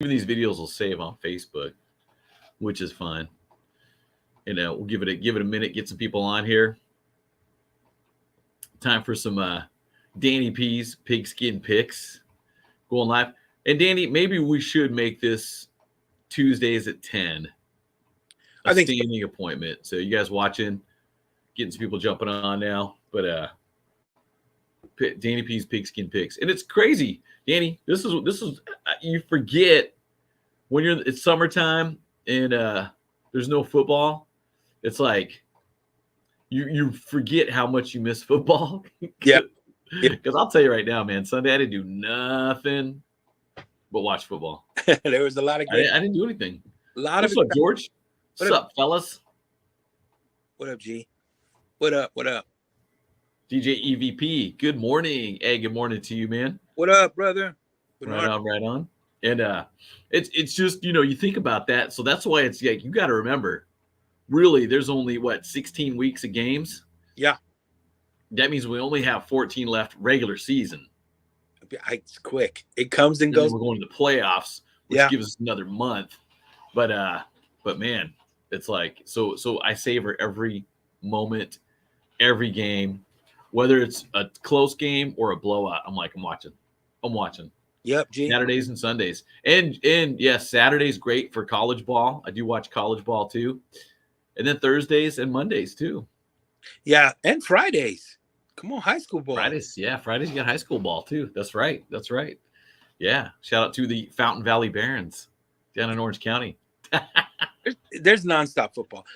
Even these videos will save on Facebook, which is fine. We'll give it a minute, get some people on here. Time for some Danny P's Pigskin Picks going live. And Danny, maybe we should make this Tuesdays at 10 a standing appointment. So you guys watching, getting some people jumping on now. But Danny P's Pigskin Picks, and it's crazy, Danny. This is you forget when it's summertime and there's no football. It's like you forget how much you miss football. Yeah. Because I'll tell you right now, man, Sunday I didn't do nothing but watch football. There was a lot of great. I didn't do anything. What's up, George? What's up, fellas? What up, G? What up? DJ EVP, good morning. Hey, good morning to you, man. What up, brother? Right on. And it's just, you think about that. So that's why it's like you got to remember, really, there's only 16 weeks of games. Yeah. That means we only have 14 left regular season. It's quick. It comes and goes. We're going to the playoffs, which gives us another month. But man, it's like so I savor every moment, every game, whether it's a close game or a blowout. I'm watching. Yep, G. Saturdays and Sundays. And yes, Saturday's great for college ball. I do watch college ball too. And then Thursdays and Mondays too. Yeah, and Fridays. Come on, high school ball. Fridays you got high school ball too. That's right. Yeah. Shout out to the Fountain Valley Barons down in Orange County. There's nonstop football.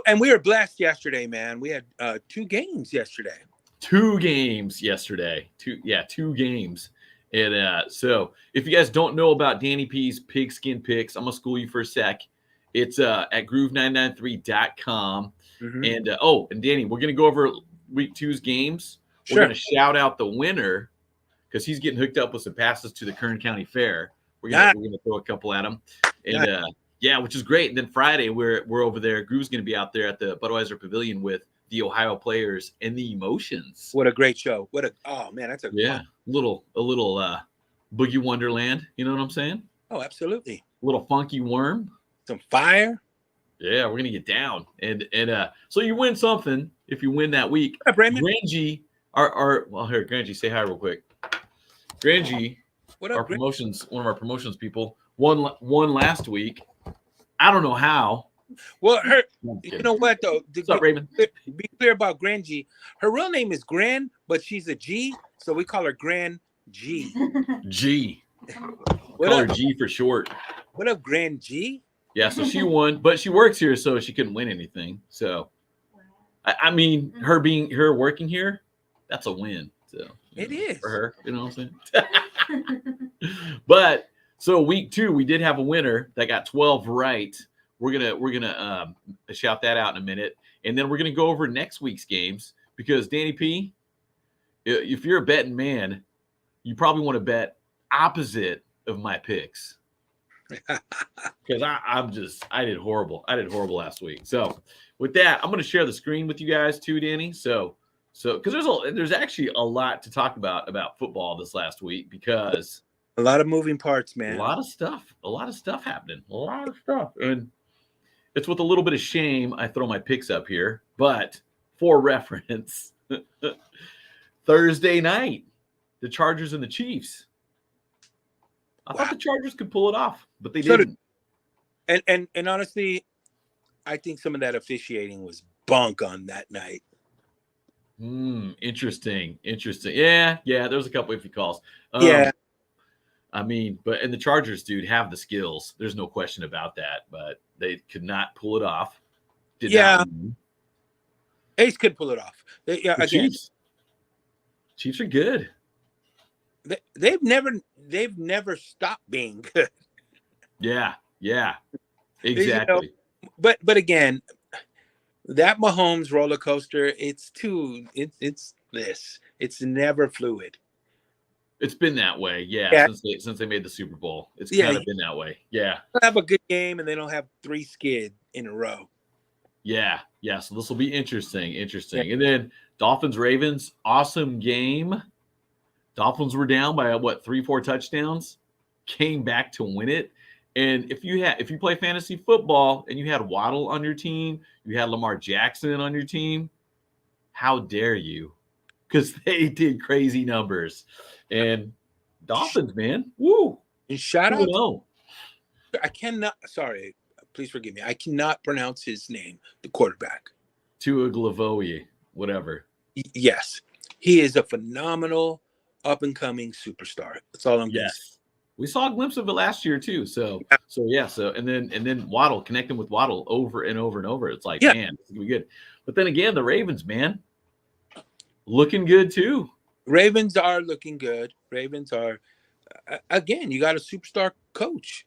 And we were blessed yesterday, man. We had 2 games yesterday. 2 games yesterday. 2 games. And so if you guys don't know about Danny P's Pigskin Picks, I'm going to school you for a sec. It's at groove993.com. Mm-hmm. And Danny, we're going to go over week 2's games. Sure. We're going to shout out the winner because he's getting hooked up with some passes to the Kern County Fair. We're going to throw a couple at him. And which is great. And then Friday, we're over there. Groove's going to be out there at the Budweiser Pavilion with the Ohio Players and the Emotions. What a great show! That's a little Boogie Wonderland. You know what I'm saying? Oh, absolutely. A little funky worm, some fire. Yeah, we're gonna get down, and so you win something if you win that week. What up, Raymond? Grangie, here, Grangie, say hi real quick. Grangie, what up, one of our promotions people won last week. I don't know how. Well, you know what though? What's up, Raymond? Be clear about Grangie. Her real name is Gran, but she's a G, so we call her Gran G. G. Call her G for short. What up, Gran G? Yeah, so she won, but she works here, so she couldn't win anything. So, I mean, her working here, that's a win. So it is for her. You know what I'm saying? But so week 2, we did have a winner that got 12 right. We're gonna shout that out in a minute, and then we're gonna go over next week's games because Danny P, if you're a betting man, you probably want to bet opposite of my picks because I did horrible. I did horrible last week. So with that, I'm gonna share the screen with you guys too, Danny. So because there's actually a lot to talk about football this last week because a lot of moving parts, man. A lot of stuff happening. A lot of stuff. And it's with a little bit of shame I throw my picks up here, but for reference, Thursday night, the Chargers and the Chiefs. I thought the Chargers could pull it off, but they didn't. And honestly, I think some of that officiating was bunk on that night. Interesting. Yeah, there's a couple iffy calls. I mean, and the Chargers, dude, have the skills. There's no question about that, but they could not pull it off. Ace could pull it off. Chiefs are good. They've never stopped being good. Yeah, exactly. But again, that Mahomes roller coaster, it's never fluid. It's been that way, since they made the Super Bowl. It's kind of been that way. Yeah. They have a good game and they don't have 3 skid in a row. Yeah. So this will be interesting. Yeah. And then Dolphins-Ravens, awesome game. Dolphins were down by 3-4 touchdowns. came back to win it. And if you play fantasy football and you had Waddle on your team, you had Lamar Jackson on your team, how dare you? Because they did crazy numbers. And Dolphins, man, woo! And shout out, 2-0. I cannot. Sorry, please forgive me. I cannot pronounce his name. The quarterback. Tua Glavoe, whatever. Yes, he is a phenomenal up and coming superstar. That's all I'm going to say. Yes. We saw a glimpse of it last year too. So Yeah. and then Waddle, connecting with Waddle over and over and over. It's like, Yeah. man, it's gonna be good. But then again, the Ravens, man, looking good too. Ravens are looking good. Ravens are again. You got a superstar coach.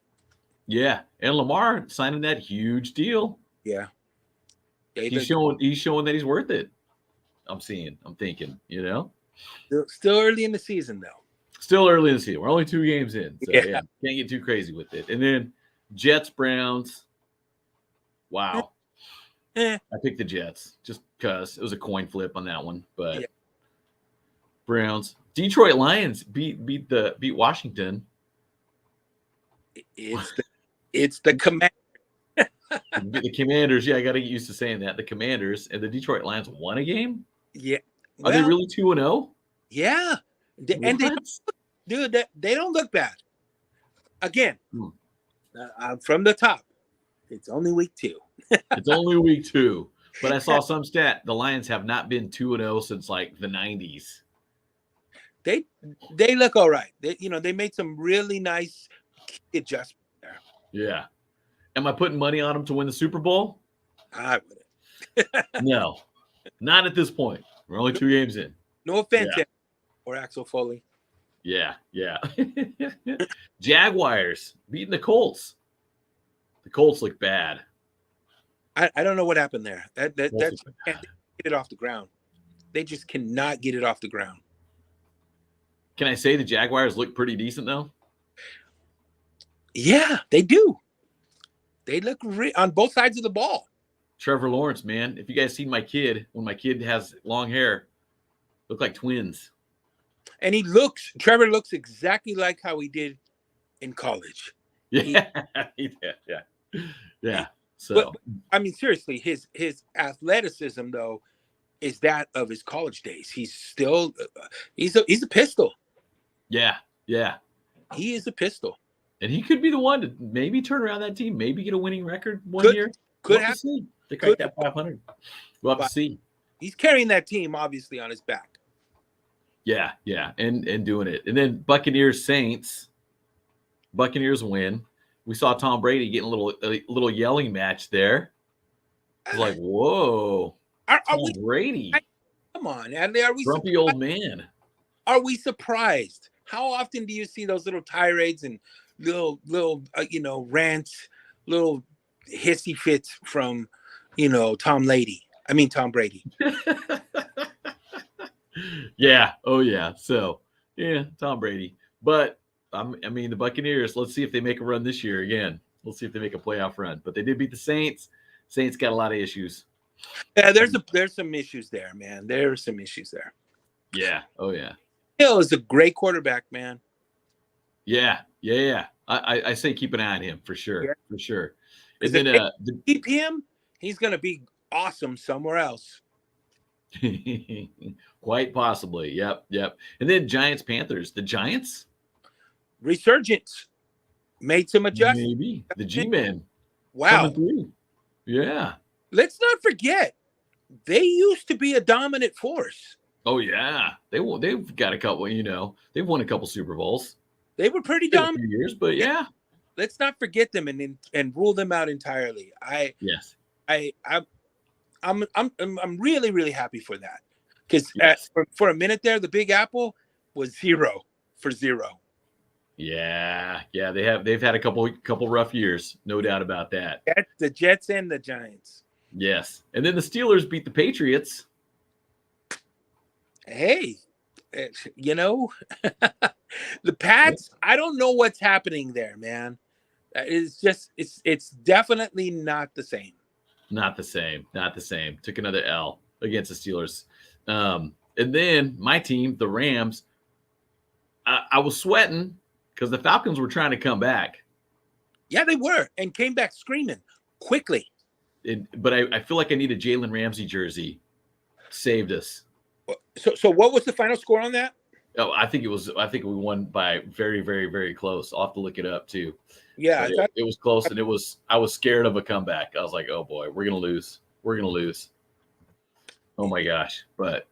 Yeah, and Lamar signing that huge deal. Yeah, He's showing that he's worth it. I'm thinking, Still early in the season though. Still early in the season. We're only 2 games in, so Yeah. can't get too crazy with it. And then Jets, Browns. Wow. I picked the Jets just because it was a coin flip on that one. But Yeah. Browns, Detroit Lions beat Washington. It's the command. The Commanders. Yeah, I got to get used to saying that. The Commanders and the Detroit Lions won a game. Yeah. Are they really 2-0? Yeah. And they don't look bad. Again, from the top, it's only week 2. It's only week 2. But I saw some stat. The Lions have not been 2-0 since like the 90s. They look all right. They made some really nice adjustments there. Yeah. Am I putting money on them to win the Super Bowl? I wouldn't. No, not at this point. We're only 2 games in. No offense, or Axel Foley. Yeah. Jaguars beating the Colts. The Colts look bad. I don't know what happened there. That's can't get it off the ground. They just cannot get it off the ground. Can I say the Jaguars look pretty decent though? Yeah, they do. They look on both sides of the ball. Trevor Lawrence, man. If you guys seen my kid, when my kid has long hair, look like twins. And Trevor looks exactly like how he did in college. Yeah. Yeah. So, but I mean, seriously, his athleticism though is that of his college days. He's still he's a pistol. Yeah. He is a pistol. And he could be the one to maybe turn around that team, maybe get a winning record one year. Could have to crack that 500. We'll have to see. He's carrying that team obviously on his back. Yeah, and doing it. And then Buccaneers Saints. Buccaneers win. We saw Tom Brady getting a little yelling match there. It's like, whoa, Tom Brady. Come on, Adley, are we grumpy old man? Are we surprised? How often do you see those little tirades and little rants, little hissy fits from Tom Brady? Yeah. Oh yeah. So yeah, Tom Brady. But the Buccaneers, let's see if they make a run this year again. We'll see if they make a playoff run. But they did beat the Saints. Saints got a lot of issues. Yeah, there's some issues there, man. There are some issues there. Yeah. Oh yeah. Hill is a great quarterback, man. Yeah. I say keep an eye on him for sure. Yeah. For sure. And then keep him, he's gonna be awesome somewhere else. Quite possibly. Yep. And then Giants Panthers. The Giants resurgence made some adjustments. Maybe the G-men. Wow. Yeah. Let's not forget, they used to be a dominant force. Oh yeah, they've got a couple. They've won a couple Super Bowls. They were pretty dominant a few years, but yeah. Let's not forget them and rule them out entirely. I'm really, really happy for that, because for a minute there, the Big Apple was 0 for 0. Yeah, they've had a couple rough years, no doubt about that. The Jets and the Giants. Yes, and then the Steelers beat the Patriots. Hey, the Pats. I don't know what's happening there, man. It's definitely not the same. Not the same. Took another L against the Steelers. And then my team, the Rams, I was sweating because the Falcons were trying to come back. Yeah, they were, and came back screaming quickly. But I feel like I need a Jalen Ramsey jersey. Saved us. So what was the final score on that? Oh, I think we won by very, very, very close. I'll have to look it up too. Yeah, it was close, and I was scared of a comeback. I was like, oh boy, we're gonna lose. We're gonna lose. Oh my gosh. But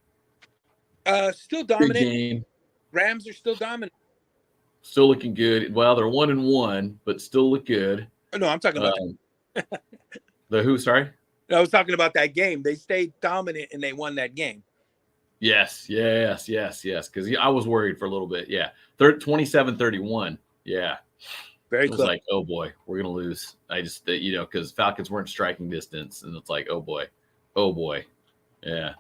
still dominant. game. Rams are still dominant. Still looking good. Well, they're 1-1, but still look good. Oh, no, I'm talking about the who, sorry? I was talking about that game. They stayed dominant and they won that game. Yes. Because I was worried for a little bit. Yeah. 27-31. Yeah. Very close. close. Like, oh boy, we're going to lose. I just, because Falcons weren't striking distance. And it's like, oh boy. Yeah.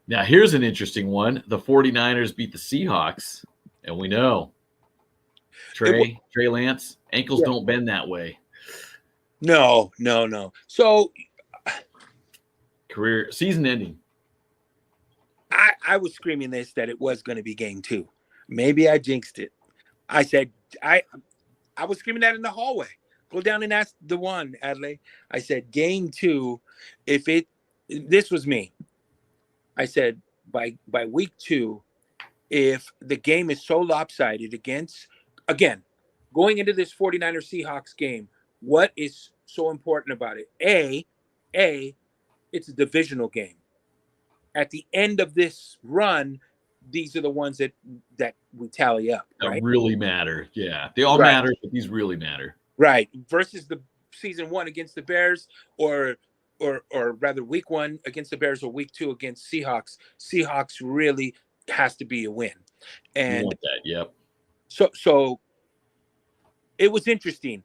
Now, here's an interesting one. The 49ers beat the Seahawks. And we know Trey Lance, ankles don't bend that way. No. So career season ending. I was screaming that it was going to be game 2. Maybe I jinxed it. I said I was screaming that in the hallway. Go down and ask the one, Adley. I said game 2, this was me. I said by week 2, if the game is so lopsided again, going into this 49ers Seahawks game, what is so important about it? It's a divisional game. At the end of this run, these are the ones that we tally up. Right? That really matter. Yeah. They all matter, but these really matter. Right. Versus the season 1 against the Bears or rather week 1 against the Bears or week 2 against Seahawks. Seahawks really has to be a win. And you want that, yep. So it was interesting.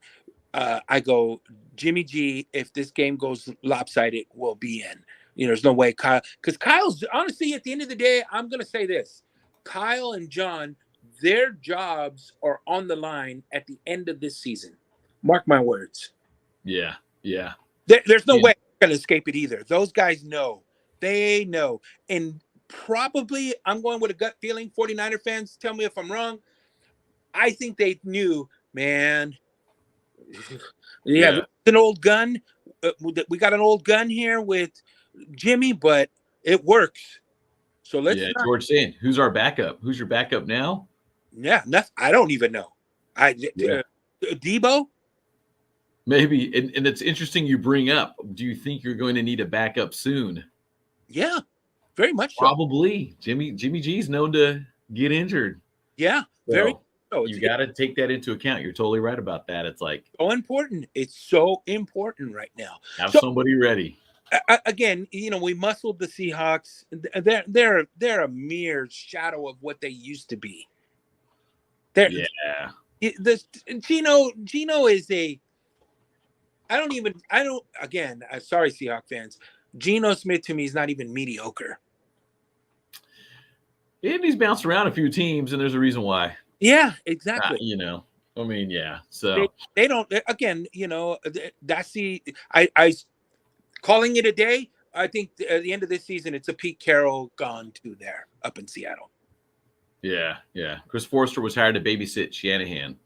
I go, Jimmy G, if this game goes lopsided, we'll be in. There's no way Kyle, because Kyle's honestly, at the end of the day, I'm going to say this. Kyle and John, their jobs are on the line at the end of this season. Mark my words. Yeah. There's no way they're going to escape it either. Those guys know. They know. And probably, I'm going with a gut feeling, 49er fans, tell me if I'm wrong. I think they knew, man. Yeah. An old gun. We got an old gun here with Jimmy, but it works. So let's. Yeah, George saying, who's our backup? Who's your backup now? Yeah, I don't even know. Debo. Maybe, and it's interesting you bring up. Do you think you're going to need a backup soon? Yeah, very much so. Probably. Jimmy G's known to get injured. Yeah, very. So you got to take that into account. You're totally right about that. It's like so important. It's so important right now. Have somebody ready. Again, we muscled the Seahawks. They're a mere shadow of what they used to be. Gino is a. Sorry, Seahawks fans. Geno Smith to me is not even mediocre. And he's bounced around a few teams, and there's a reason why. Yeah, exactly. So they don't. Again, that's I calling it a day. I think at the end of this season, it's a Pete Carroll gone to there up in Seattle. Yeah. Chris Forster was hired to babysit Shanahan.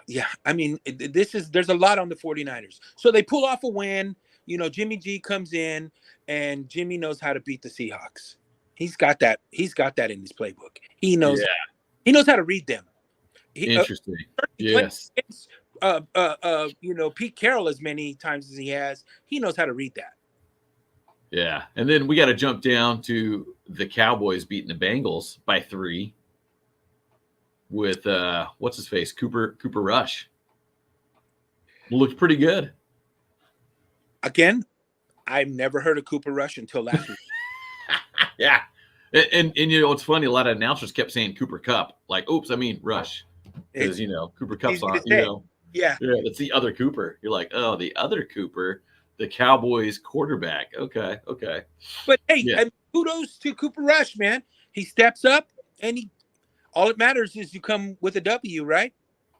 Yeah, I mean, there's a lot on the 49ers. So they pull off a win. Jimmy G comes in, and Jimmy knows how to beat the Seahawks. He's got that in his playbook. He knows. Yeah. He knows how to read them. Interesting. Yes. Pete Carroll as many times as he has, he knows how to read that. Yeah, and then we got to jump down to the Cowboys beating the Bengals by 3 with what's his face, Cooper Rush. Looked pretty good. Again, I've never heard of Cooper Rush until last week. Yeah. And it's funny, a lot of announcers kept saying Cooper Kupp. Like, oops, I mean Rush. Because Cooper Kupp's on, Yeah, it's the other Cooper. You're like, oh, the other Cooper, the Cowboys quarterback. Okay. But hey, kudos to Cooper Rush, man. He steps up, and all it matters is you come with a W, right?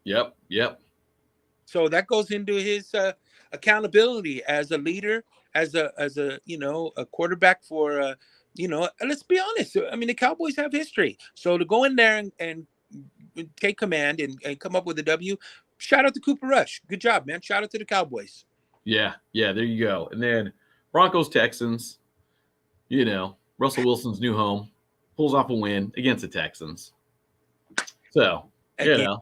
Yep. So that goes into his accountability as a leader, as a quarterback for let's be honest. I mean, the Cowboys have history. So to go in there and take command and come up with a W, shout out to Cooper Rush. Good job, man. Shout out to the Cowboys. Yeah, there you go. And then Broncos Texans, Russell Wilson's new home, pulls off a win against the Texans. So, Again,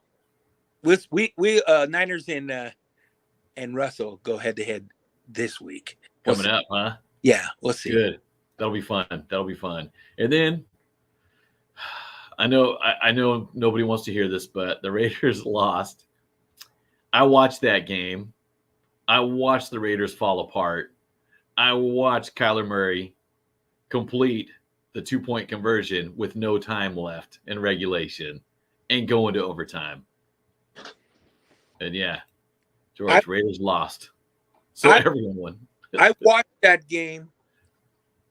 we Niners and Russell go head to head this week. Coming up, huh? Yeah, we'll see. Good. That'll be fun. And then I know nobody wants to hear this, but the Raiders lost. I watched that game. I watched the Raiders fall apart. I watched Kyler Murray complete the 2-point conversion with no time left in regulation and go into overtime. And yeah, George, Raiders lost. So everyone won. I watched that game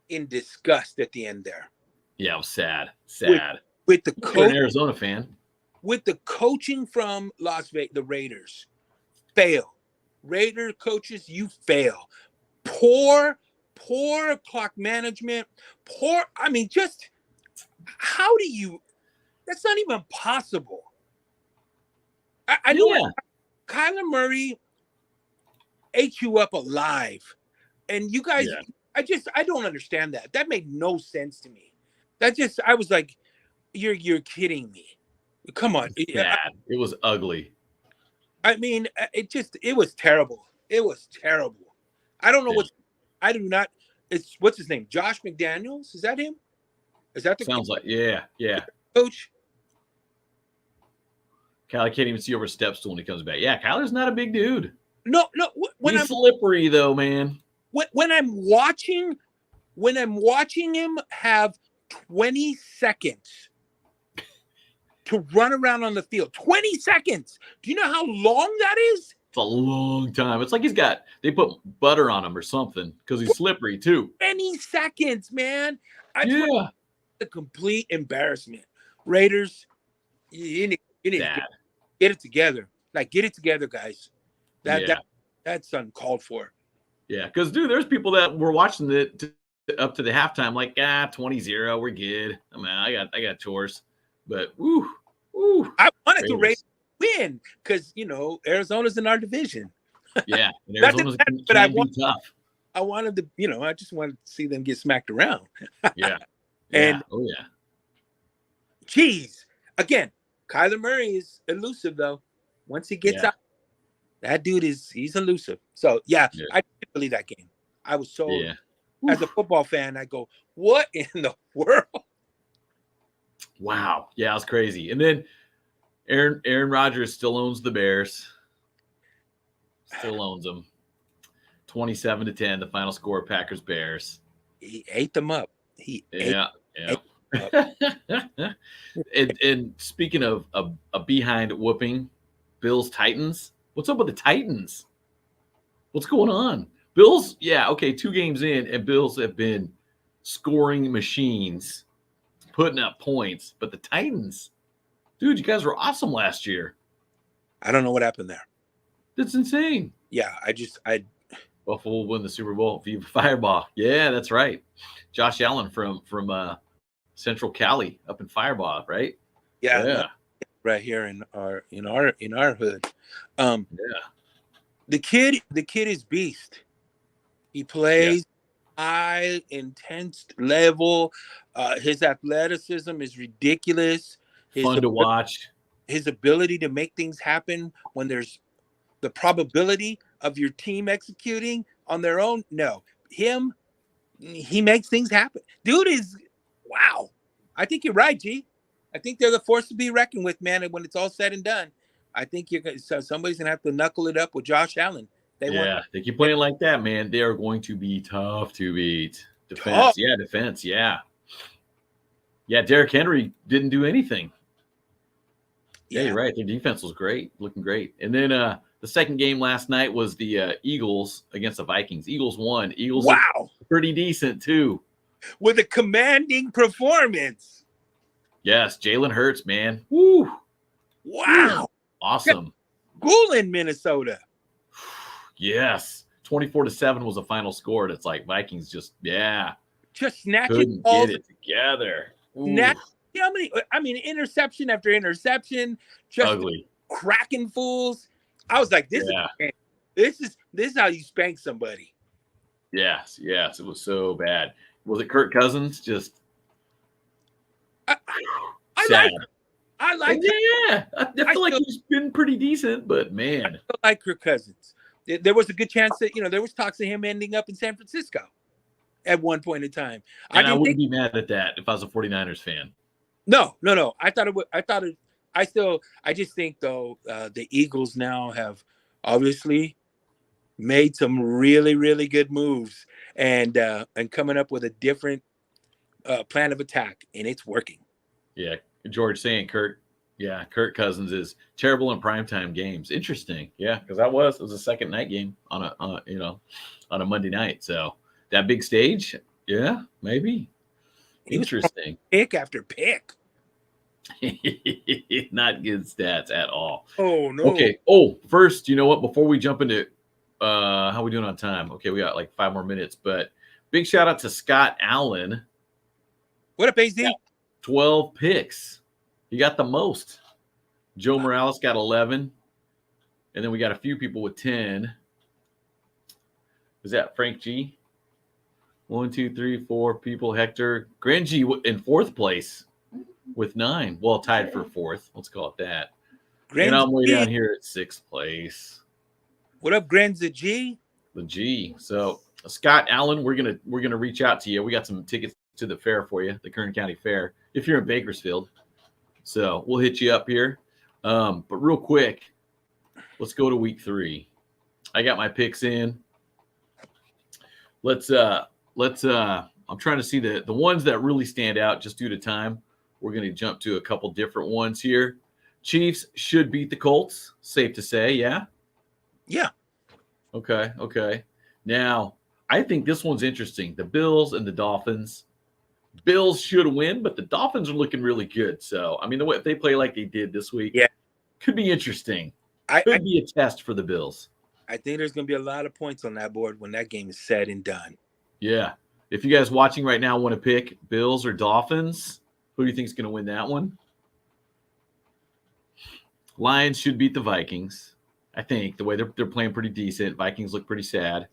in disgust at the end there. Yeah, it was sad. With the coach, you're an Arizona fan. With the coaching from Las Vegas, the Raiders fail. Raider coaches, you fail. Poor clock management. Just how do you? That's not even possible. I know Kyler Murray ate you up alive, and you guys. Yeah. I don't understand that. That made no sense to me. I was like, you're kidding me. Come on. Bad. It was ugly. I mean, it was terrible. It was terrible. I don't know what's his name? Josh McDaniels? Is that him? Is that the sounds like yeah. Coach? Kyler can't even see over steps when he comes back. Yeah, Kyler's not a big dude. No. He's slippery though, man. When I'm watching him have 20 seconds to run around on the field. 20 seconds. Do you know how long that is? It's a long time. It's like they put butter on him or something because he's slippery too. 20 seconds, man. A complete embarrassment. Raiders, you need to get it together. Like, get it together, guys. That's uncalled for. Yeah, because, dude, there's people that were watching it up to the halftime like, 20-0, we're good. I mean, I got chores. But, woo. I wanted the Raiders to win because, Arizona's in our division. Yeah, and Arizona's can be tough. I wanted to, I just wanted to see them get smacked around. Yeah. Geez. Again, Kyler Murray is elusive, though. Once he gets out, that dude he's elusive. So, I didn't believe that game. I was so, as a football fan, I go, what in the world? Wow. Yeah, it was crazy. And then Aaron Rodgers still owns the Bears. Still owns them. 27-10, the final score, Packers-Bears. He ate them up. Yeah. And speaking of a behind whooping, Bills Titans. What's up with the Titans? What's going on? Bills, 2 games in, and Bills have been scoring machines, putting up points. But the Titans, dude, you guys were awesome last year. I don't know what happened there. That's insane. Yeah, Buffalo will win the Super Bowl. Viva Fireball. Yeah, that's right. Josh Allen from Central Cali up in Fireball, right? Yeah. Right here in our hood. The kid is beast. He plays high, intense level. His athleticism is ridiculous. Fun to watch. His ability to make things happen when there's the probability of your team executing on their own. No, he makes things happen. Dude is wow. I think you're right, G. I think they're the force to be reckoned with, man. And when it's all said and done, I think somebody's gonna have to knuckle it up with Josh Allen. They keep playing like that, man. They are going to be tough to beat. Defense. Yeah. Derrick Henry didn't do anything. Yeah, you're right. Their defense was great, looking great. And then the second game last night was the Eagles against the Vikings. Eagles won. Eagles pretty decent too. With a commanding performance. Yes, Jalen Hurts, man. Woo! Wow. Awesome. Goal in Minnesota. Yes. 24-7 was the final score. And it's like Vikings just, just snatching Couldn't balls. get it together. Snatch, how many? I mean, interception after interception, just Ugly. cracking fools. I was like, this is how you spank somebody. Yes, it was so bad. Was it Kirk Cousins? Just I sad. like Yeah. I feel like he's been pretty decent, but man, I like Kirk Cousins. There was a good chance that there was talks of him ending up in San Francisco at one point in time. And I wouldn't be mad at that if I was a 49ers fan. No. I thought it would. I just think though the Eagles now have obviously made some really, really good moves and coming up with a different plan of attack, and it's working. Yeah, George saying Kirk Cousins is terrible in primetime games. Interesting. Yeah, because it was a second night game on a Monday night. So that big stage, yeah, maybe. Interesting. Pick after pick. Not good stats at all. Oh no. Okay. Oh, first, you know what? Before we jump into how we doing on time? Okay, we got like 5 more minutes, but big shout out to Scott Allen. What up, AZ? 12 picks. He got the most. Joe Morales got 11. And then we got a few people with 10. Is that Frank G? 1, 2, 3, 4 people. Hector. Grangy in 4th place with 9. Well, tied for 4th. Let's call it that. And I'm way down here at 6th place. What up, Granza G? The G. So Scott Allen, we're gonna reach out to you. We got some tickets to the fair for you, the Kern County Fair, if you're in Bakersfield. So we'll hit you up here. But real quick, let's go to week 3. I got my picks in. Let's I'm trying to see the ones that really stand out just due to time. We're gonna jump to a couple different ones here. Chiefs should beat the Colts, safe to say, yeah. Yeah. Okay. Now, I think this one's interesting. The Bills and the Dolphins. Bills should win, but the Dolphins are looking really good. So, I mean, the way if they play like they did this week, could be interesting. Could be a test for the Bills. I think there's going to be a lot of points on that board when that game is said and done. Yeah. If you guys watching right now want to pick Bills or Dolphins, who do you think is going to win that one? Lions should beat the Vikings. I think the way they're playing pretty decent. Vikings look pretty sad.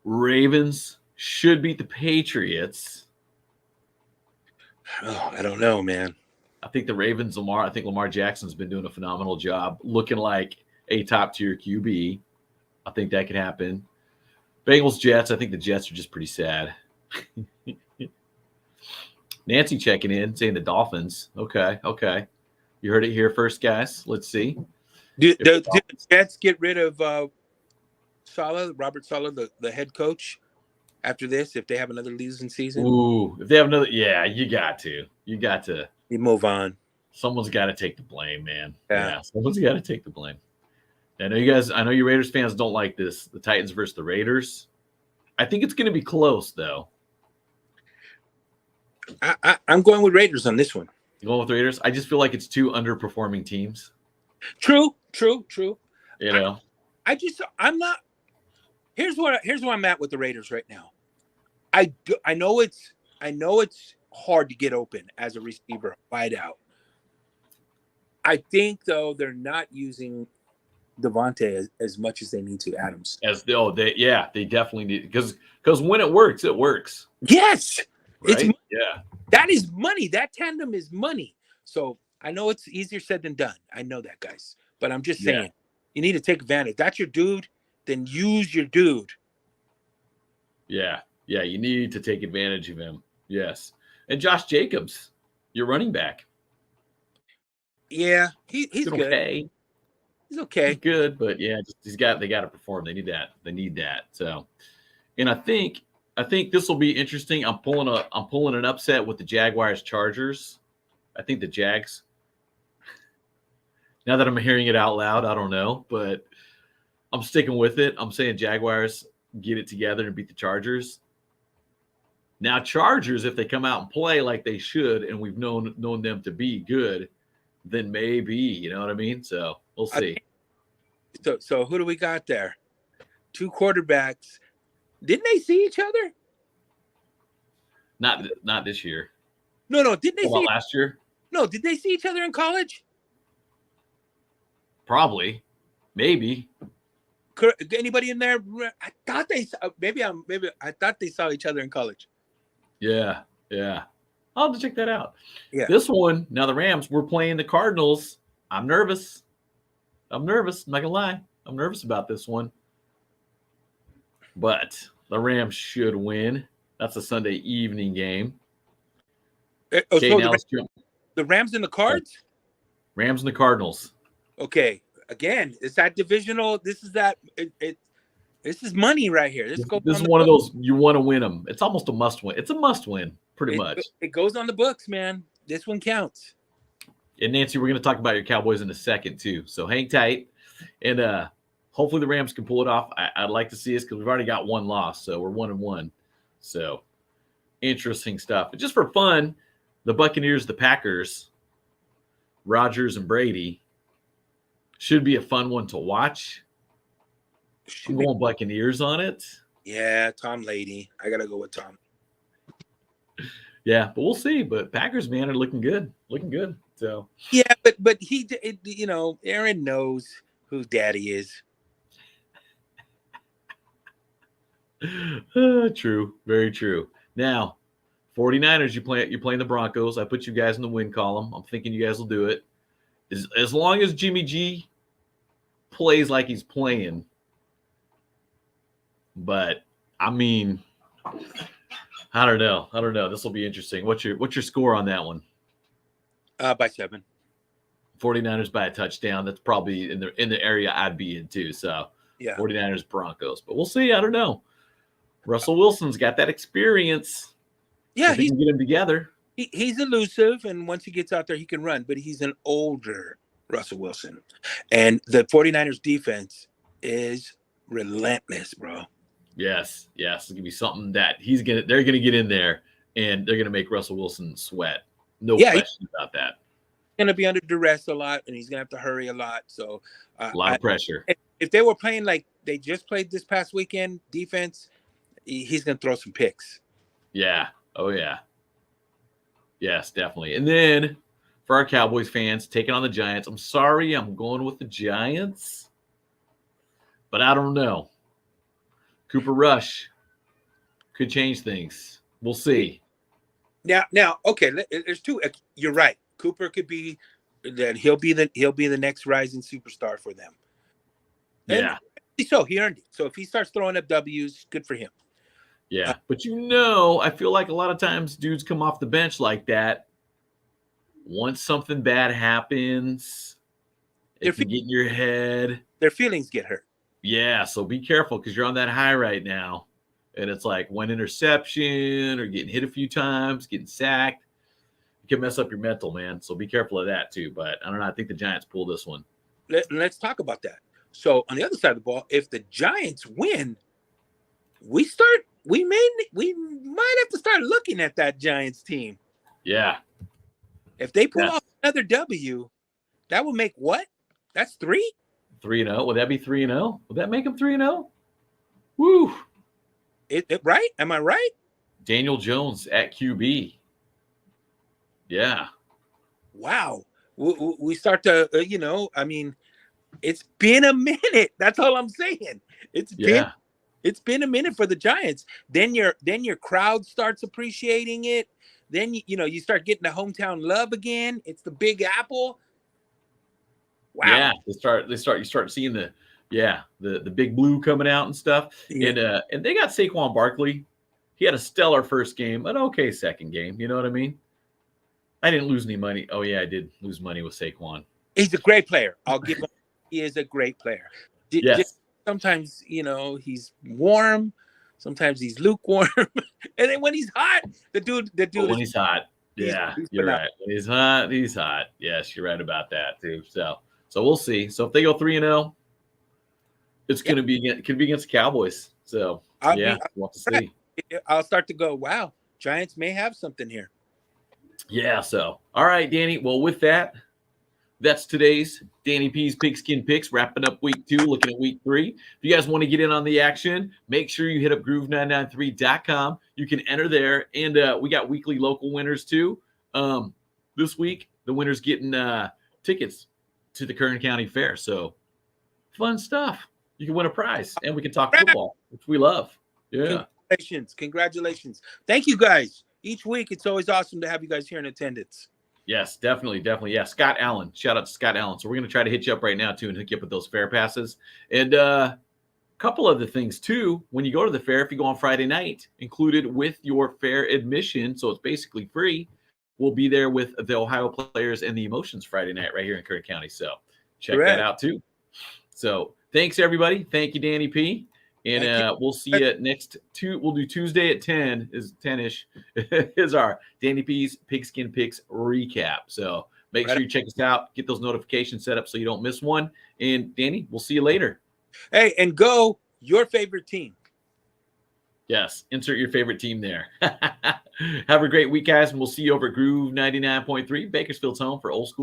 Ravens should beat the Patriots. Oh, I don't know, man. I think the Ravens, I think Lamar Jackson's been doing a phenomenal job looking like a top-tier QB. I think that could happen. Bengals, Jets, I think the Jets are just pretty sad. Nancy checking in, saying the Dolphins. Okay. You heard it here first, guys. Let's see. Did the Jets get rid of Robert Saleh, the head coach, after this? If they have another losing season? Ooh, if they have another, yeah, you got to. You move on. Someone's got to take the blame, man. Yeah, someone's got to take the blame. I know you Raiders fans don't like this. The Titans versus the Raiders. I think it's going to be close, though. I'm going with Raiders on this one. You going with Raiders? I just feel like it's 2 underperforming teams. True. You know, I'm not. Here's where I'm at with the Raiders right now. I know it's hard to get open as a receiver, wide out. I think though they're not using Devontae as much as they need to. Adams. They definitely need because when it works, it works. Yes, right? That is money. That tandem is money. So I know it's easier said than done. I know that, guys. But I'm just saying, you need to take advantage. That's your dude. Then use your dude. Yeah. You need to take advantage of him. Yes. And Josh Jacobs, your running back. Yeah, he's good. Okay. He's okay. He's good, but they got to perform. They need that. So, and I think this will be interesting. I'm pulling an upset with the Jaguars Chargers. I think the Jags. Now that I'm hearing it out loud, I don't know, but I'm sticking with it. I'm saying Jaguars get it together and beat the Chargers. Now, Chargers, if they come out and play like they should, and we've known them to be good, then maybe, you know what I mean? So we'll see. So who do we got there? 2 quarterbacks. Didn't they see each other? Not this year. No. Did they About see last year? No, did they see each other in college? Probably. Maybe. Anybody in there? I thought they maybe I thought they saw each other in college. Yeah. I'll have to check that out. Yeah. This one, now the Rams, we're playing the Cardinals. I'm nervous. I'm not gonna lie. I'm nervous about this one. But the Rams should win. That's a Sunday evening game. So the Rams and the Cards? Rams and the Cardinals. Okay. Again, it's that divisional. This is this is money right here. This is one of those you want to win them. It's almost a must win. It's a must win, pretty much. It goes on the books, man. This one counts. And Nancy, we're going to talk about your Cowboys in a second too. So hang tight, and hopefully the Rams can pull it off. I'd like to see us because we've already got one loss, so we're 1-1. So interesting stuff. But just for fun, the Buccaneers, the Packers, Rodgers and Brady should be a fun one to watch. I'm going Buccaneers on it. Yeah, Tom Lady. I gotta go with Tom. Yeah, but we'll see. But Packers, man, are looking good. So yeah, but he, Aaron knows who Daddy is. True, very true. Now, 49ers, you're playing the Broncos. I put you guys in the win column. I'm thinking you guys will do it. As long as Jimmy G plays like he's playing. But I mean, I don't know. This will be interesting. What's your score on that one? By 7. 49ers by a touchdown. That's probably in the area I'd be in too. So yeah, 49ers Broncos. But we'll see. I don't know. Russell Wilson's got that experience. Yeah, he can get them together. He's elusive, and once he gets out there, he can run. But he's an older Russell Wilson, and the 49ers defense is relentless, bro. Yes. It's gonna be something that they're gonna get in there and they're gonna make Russell Wilson sweat. No question about that. He's gonna be under duress a lot, and he's gonna have to hurry a lot. So a lot of pressure. If they were playing like they just played this past weekend, defense, he's gonna throw some picks. Yeah. Oh yeah. Yes, definitely. And then for our Cowboys fans taking on the Giants, I'm sorry, I'm going with the Giants, but I don't know. Cooper Rush could change things. We'll see. Now, okay. There's two. You're right. Cooper could be that. He'll be the next rising superstar for them. Yeah. And so he earned it. So if he starts throwing up W's, good for him. Yeah, but I feel like a lot of times dudes come off the bench like that. Once something bad happens, it can get in your head. Their feelings get hurt. Yeah, so be careful because you're on that high right now. And it's like one interception or getting hit a few times, getting sacked. It can mess up your mental, man. So be careful of that too. But I don't know. I think the Giants pull this one. Let's talk about that. So on the other side of the ball, if the Giants win, we might have to start looking at that Giants team. Yeah. If they pull off another W, that will make what? That's 3? 3-0. Would that be 3-0? Would that make them 3-0? Woo. Right? Am I right? Daniel Jones at QB. Yeah. Wow. We start to, I mean, it's been a minute. That's all I'm saying. It's been a minute for the Giants. Then your crowd starts appreciating it. Then you start getting the hometown love again. It's the Big Apple. Wow. Yeah, you start seeing the Big Blue coming out and stuff. Yeah. And they got Saquon Barkley. He had a stellar first game, an okay second game. You know what I mean? I didn't lose any money. Oh yeah, I did lose money with Saquon. He's a great player. I'll give him. He is a great player. Yes. Sometimes, he's warm. Sometimes he's lukewarm. And then when he's hot, the dude. When he's hot, yeah, you're right. When he's hot. Yes, you're right about that too. So we'll see. So if they go 3-0, it's going to be against the Cowboys. So we'll have to see. I'll start to go, wow, Giants may have something here. Yeah. So all right, Danny. Well, with that, That's today's Danny P's Pigskin Picks, wrapping up week 2, looking at week 3. If you guys want to get in on the action, make sure you hit up groove993.com. You can enter there, and we got weekly local winners too. This week, the winner's getting tickets to the Kern County Fair. So fun stuff. You can win a prize, and we can talk football, which we love. Yeah. Congratulations. Thank you, guys. Each week, it's always awesome to have you guys here in attendance. Yes, definitely. Yeah, Scott Allen. Shout out to Scott Allen. So we're going to try to hit you up right now, too, and hook you up with those fair passes. And a couple other things, too. When you go to the fair, if you go on Friday night, included with your fair admission, so it's basically free, we'll be there with the Ohio Players and the Emotions Friday night right here in Kern County. So check that out, too. So thanks, everybody. Thank you, Danny P. And we'll see you next we'll do Tuesday at 10 is 10-ish is our Danny P's Pigskin Picks recap. So make sure you check us out, get those notifications set up so you don't miss one. And Danny, we'll see you later. Hey, and go your favorite team. Yes, insert your favorite team there. Have a great week, guys, and we'll see you over at Groove 99.3, Bakersfield's home for old school